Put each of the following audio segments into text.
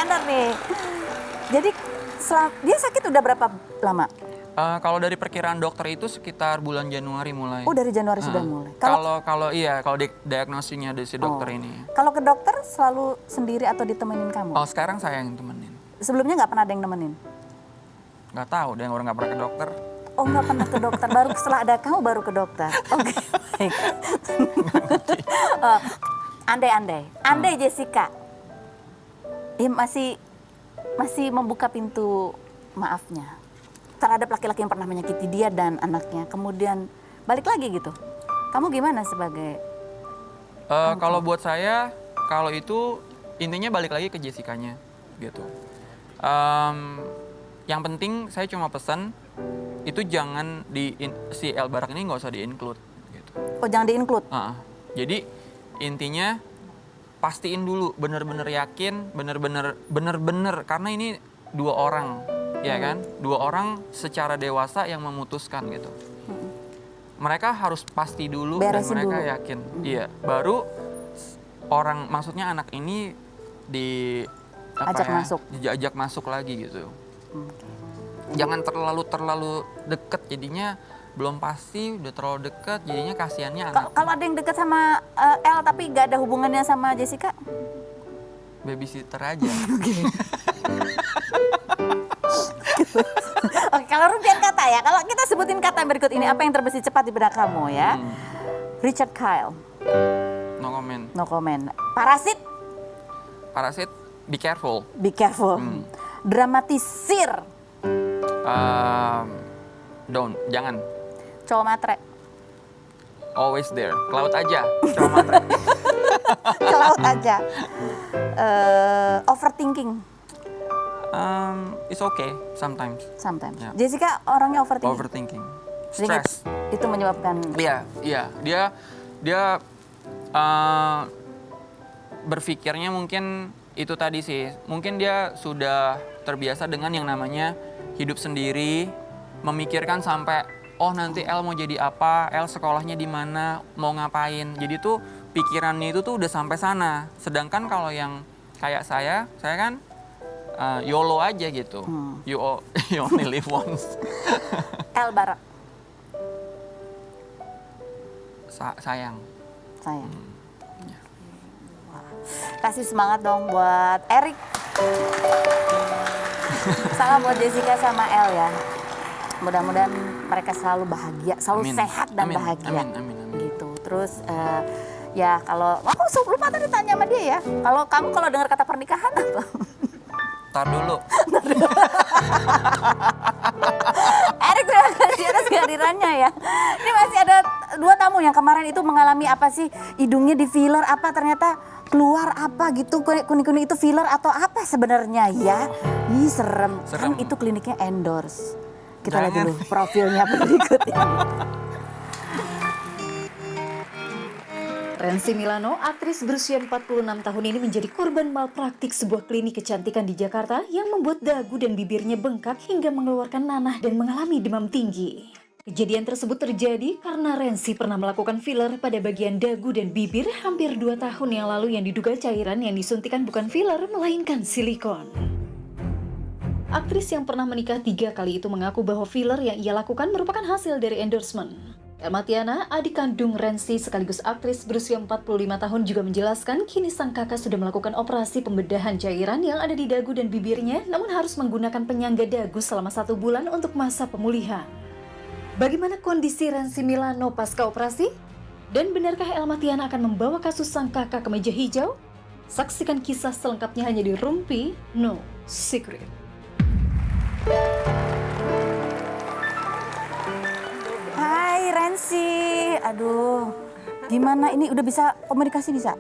Iskandar nih. Jadi dia sakit udah berapa lama? Kalau dari perkiraan dokter itu sekitar bulan Januari mulai. Oh, dari Januari sudah mulai. Kalau diagnosisnya dari si dokter ini. Kalau ke dokter selalu sendiri atau ditemenin kamu? Oh, sekarang saya yang temenin. Sebelumnya nggak pernah ada yang nemenin? Nggak tahu, deh orang nggak pernah ke dokter. Oh, nggak pernah ke dokter. Baru setelah ada kamu baru ke dokter. Oke, baik. Andai Jessica, ya masih membuka pintu maafnya terhadap laki-laki yang pernah menyakiti dia dan anaknya, kemudian balik lagi gitu. Kamu gimana sebagai? Kalau buat saya, kalau itu intinya balik lagi ke Jessica-nya gitu. Yang penting saya cuma pesan itu jangan si El Barak ini nggak usah di-include gitu. Oh, jangan di-include? Jadi intinya pastiin dulu, bener-bener yakin, bener-bener karena ini dua orang, ya kan? Dua orang secara dewasa yang memutuskan gitu. Mereka harus pasti dulu beresin dan mereka dulu. yakin. Iya, baru maksudnya anak ini diajak masuk lagi gitu. Jangan terlalu deket, jadinya belum pasti udah terlalu deket, jadinya kasihannya anak. Kalau ada yang deket sama El tapi gak ada hubungannya sama Jessica? Babysitter aja. Oke, kalau Rupiah kata ya, kalau kita sebutin kata berikut ini, apa yang terbesit cepat di benak kamu ya? Richard Kyle. No comment. No comment. Parasit. Be careful. Be careful. Dramatisir. Jangan. Cowok matre. Always there. Ke laut aja. Cowok matre. Ke laut aja. Overthinking. It's okay sometimes. Yeah. Jessica orangnya overthinking. Overthinking. Stress. Itu menyebabkan. Iya. Dia berpikirnya mungkin itu tadi sih. Mungkin dia sudah terbiasa dengan yang namanya hidup sendiri, memikirkan sampai nanti El mau jadi apa, El sekolahnya di mana, mau ngapain. Jadi tuh pikirannya itu tuh udah sampai sana. Sedangkan kalau yang kayak saya kan YOLO aja gitu. You only live once. El Barak. Sayang. Ya. Kasih semangat dong buat Erik. Salam buat Jessica sama El ya. Mudah-mudahan mereka selalu bahagia, selalu sehat dan bahagia. Amin. Gitu. Terus ya kalau aku lupa tadi tanya sama dia ya. Kalau kamu dengar kata pernikahan apa? Tar dulu. Erik, terima kasih atas kehadirannya ya. Ini masih ada 2 tamu yang kemarin itu mengalami apa sih, hidungnya di filler apa, ternyata keluar apa gitu, kuning-kuning itu filler atau apa sebenarnya ya. Ih, serem. Kan itu kliniknya endorse. Kita lihat dulu profilnya berikut ini. Rensi Milano, aktris berusia 46 tahun ini menjadi korban malpraktik sebuah klinik kecantikan di Jakarta yang membuat dagu dan bibirnya bengkak hingga mengeluarkan nanah dan mengalami demam tinggi. Kejadian tersebut terjadi karena Rensi pernah melakukan filler pada bagian dagu dan bibir hampir 2 tahun yang lalu yang diduga cairan yang disuntikan bukan filler melainkan silikon. Aktris yang pernah menikah 3 kali itu mengaku bahwa filler yang ia lakukan merupakan hasil dari endorsement. Elma Tiana, adik kandung Rensi sekaligus aktris berusia 45 tahun juga menjelaskan kini sang kakak sudah melakukan operasi pembedahan cairan yang ada di dagu dan bibirnya namun harus menggunakan penyangga dagu selama 1 bulan untuk masa pemulihan. Bagaimana kondisi Rensi Milano pasca operasi? Dan benarkah Elma Tiana akan membawa kasus sang kakak ke meja hijau? Saksikan kisah selengkapnya hanya di Rumpi No Secret. Hai Rensi, aduh, gimana ini udah bisa komunikasi bisa?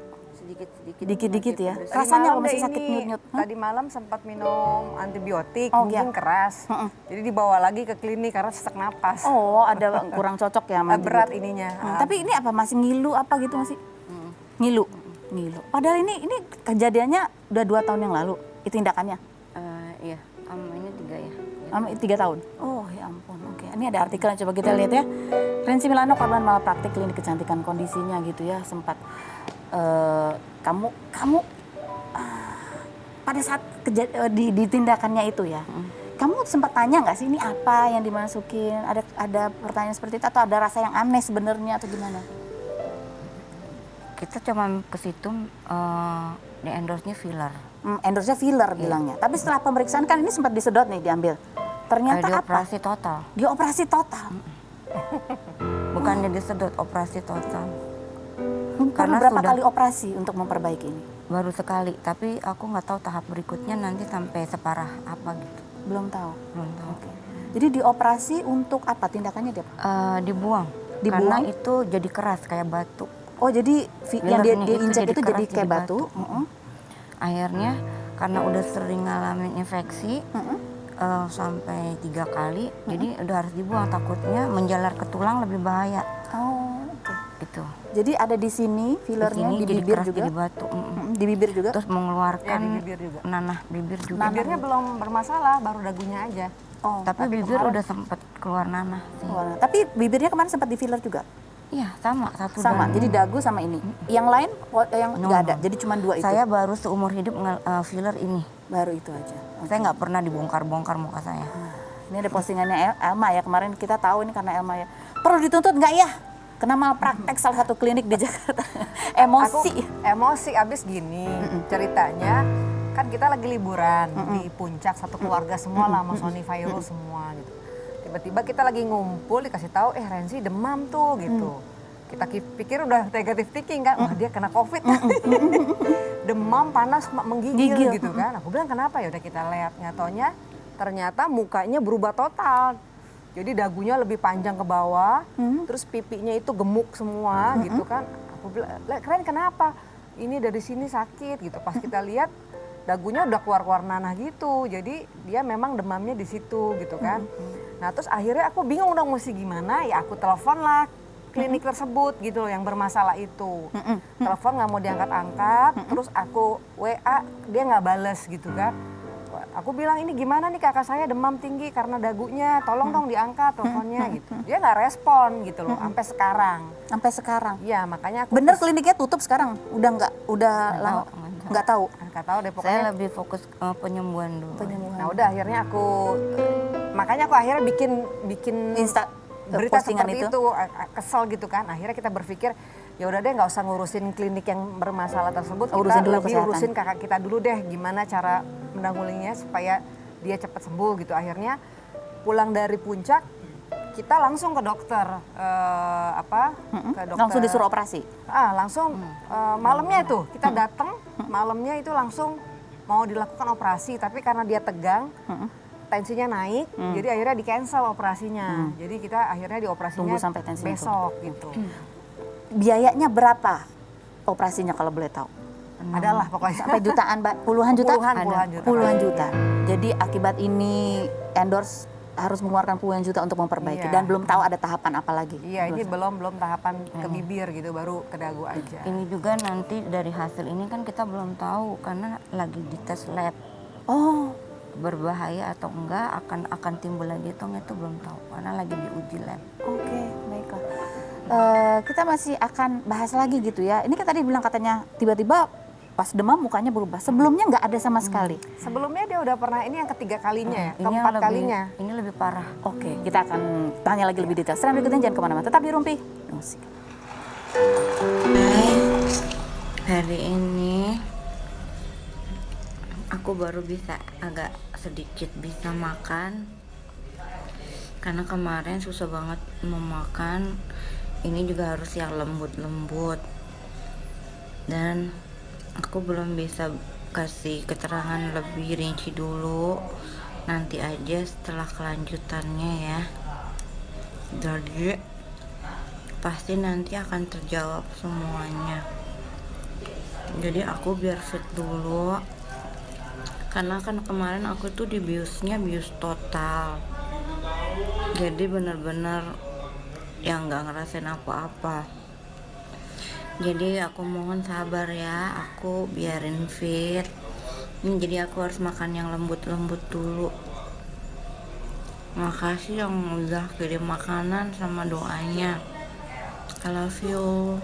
Dikit-dikit ya. Rasanya apa masih sakit nyut-nyut? Tadi malam sempat minum antibiotik, mungkin keras. Jadi dibawa lagi ke klinik karena sesak napas. Oh, ada kurang cocok ya sama berat ininya. Tapi ini apa masih ngilu apa gitu masih? Ngilu. Padahal ini kejadiannya udah 2 tahun yang lalu. Itu tindakannya? Iya, ini 3 ya. 3 tahun? Oh ya ampun, oke. Ini ada artikel, coba kita lihat ya. Rensi Milano korban malpraktik klinik kecantikan, kondisinya gitu ya, sempat kamu pada saat di tindakannya itu ya, kamu sempat tanya nggak sih ini apa yang dimasukin? Ada pertanyaan seperti itu atau ada rasa yang aneh sebenarnya atau gimana? Kita cuma ke situ di endorse-nya filler. Endorse-nya filler bilangnya. Tapi setelah pemeriksaan kan ini sempat disedot nih, diambil. Ternyata Di apa? operasi total. Di operasi total. Bukannya disedot, operasi total. Karena Karena berapa sudah- kali operasi untuk memperbaiki ini? Baru sekali, tapi aku nggak tahu tahap berikutnya nanti sampai separah apa gitu. Belum tahu. Belum tahu. Oke. Jadi dioperasi untuk apa? Tindakannya dia apa? Dibuang. Dibuang? Karena itu jadi keras kayak batu. Oh jadi yang Filler nih, dia itu injek jadi itu jadi keras, kayak jadi batu. batu. Akhirnya karena udah sering ngalamin infeksi sampai 3 kali, jadi udah harus dibuang, takutnya menjalar ke tulang lebih bahaya. Oh, oke. Itu. Jadi ada di sini fillernya sini di jadi bibir keras, juga. jadi batu. Di bibir juga. Terus mengeluarkan Ya, di bibir juga. nanah bibir juga. Bibirnya belum bermasalah, baru dagunya aja. Oh, Tapi bibir udah sempet keluar nanah sih. warna. Tapi bibirnya kemarin sempat di filler juga. Iya, sama satu Sama. dagu. Jadi dagu sama ini. Yang lain yang No, nggak ada. no. Jadi cuma 2 itu. Saya baru seumur hidup filler ini. Baru itu aja. Saya nggak pernah dibongkar-bongkar muka saya. Ini ada postingannya Elma ya, kemarin kita tahu ini karena Elma ya. Perlu dituntut nggak ya? Kena malpraktek salah satu klinik di Jakarta. Emosi. Emosi abis gini ceritanya, kan kita lagi liburan di puncak satu keluarga semua lah sama Sony virus semua gitu. Tiba-tiba kita lagi ngumpul dikasih tahu Renzi demam tuh gitu. Kita pikir udah negatif thinking kan, wah dia kena COVID. Demam, panas, menggigil Gigil. gitu kan. Aku bilang kenapa ya udah kita lihat, nyatonya ternyata mukanya berubah total. Jadi dagunya lebih panjang ke bawah, terus pipinya itu gemuk semua gitu kan. Aku bilang, keren kenapa? Ini dari sini sakit gitu. Pas kita lihat dagunya udah keluar-keluar nanah gitu. Jadi dia memang demamnya di situ gitu kan. Nah terus akhirnya aku bingung dong mesti gimana. Ya aku telepon lah klinik tersebut gitu loh yang bermasalah itu. Telepon nggak mau diangkat-angkat. Terus aku WA dia nggak bales gitu kan. Aku bilang ini gimana nih kakak saya demam tinggi karena dagunya, tolong dong diangkat teleponnya gitu. Dia nggak respon gitu loh, sampai sekarang. Sampai sekarang. Iya makanya aku Bener kliniknya tutup sekarang? Udah nggak? Udah lama? nggak Nggak tahu. nggak tahu deh Saya pokoknya. lebih fokus penyembuhan dulu. Penyembuhan. Nah udah akhirnya aku, makanya aku akhirnya bikin berita postingan seperti itu, kesel gitu kan. Akhirnya kita berpikir ya udah deh nggak usah ngurusin klinik yang bermasalah tersebut, Urusin kita dulu lebih kesehatan. urusin kakak kita dulu deh gimana cara menanggulanginya supaya dia cepat sembuh gitu. Akhirnya pulang dari puncak kita langsung ke dokter ke dokter Langsung disuruh operasi? langsung malamnya itu kita datang malamnya itu langsung mau dilakukan operasi tapi karena dia tegang tensinya naik jadi akhirnya di cancel operasinya jadi kita akhirnya di operasinya Tunggu sampai tensinya besok gitu Biayanya berapa operasinya kalau boleh tahu? adalah pokoknya Sampai jutaan, Mbak? Puluhan juta? Puluhan, Ada. puluhan juta. Puluhan juta. Jadi akibat ini endorse harus mengeluarkan puluhan juta untuk memperbaiki Iya. dan belum tahu ada tahapan apa lagi. iya ini belum tahapan ke bibir gitu baru ke dagu aja Ini juga nanti dari hasil ini kan kita belum tahu karena lagi dites lab. Oh, Berbahaya atau enggak akan timbul lagi itu belum tahu karena lagi diuji lab. oke, baiklah. Kita masih akan bahas lagi gitu ya. Ini kan tadi bilang katanya tiba-tiba pas demam mukanya berubah. Sebelumnya nggak ada sama sekali. sebelumnya dia udah pernah ini yang ketiga kalinya ya Ini yang keempat lebih- kalinya Ini lebih parah. Oke, kita akan tanya lagi lebih detail. Setelah berikutnya jangan kemana-mana. Tetap di Rumpi Musik. Hai, hari ini aku baru bisa agak sedikit bisa makan karena kemarin susah banget mau makan. Ini juga harus yang lembut-lembut dan aku belum bisa kasih keterangan lebih rinci dulu, nanti aja setelah kelanjutannya ya. Jadi pasti nanti akan terjawab semuanya. Jadi aku biar fit dulu karena kan kemarin aku tuh bius total, jadi bener-bener yang nggak ngerasain apa-apa. Jadi aku mohon sabar ya, aku biarin fit. Jadi aku harus makan yang lembut-lembut dulu. Makasih yang udah kirim makanan sama doanya. I love you.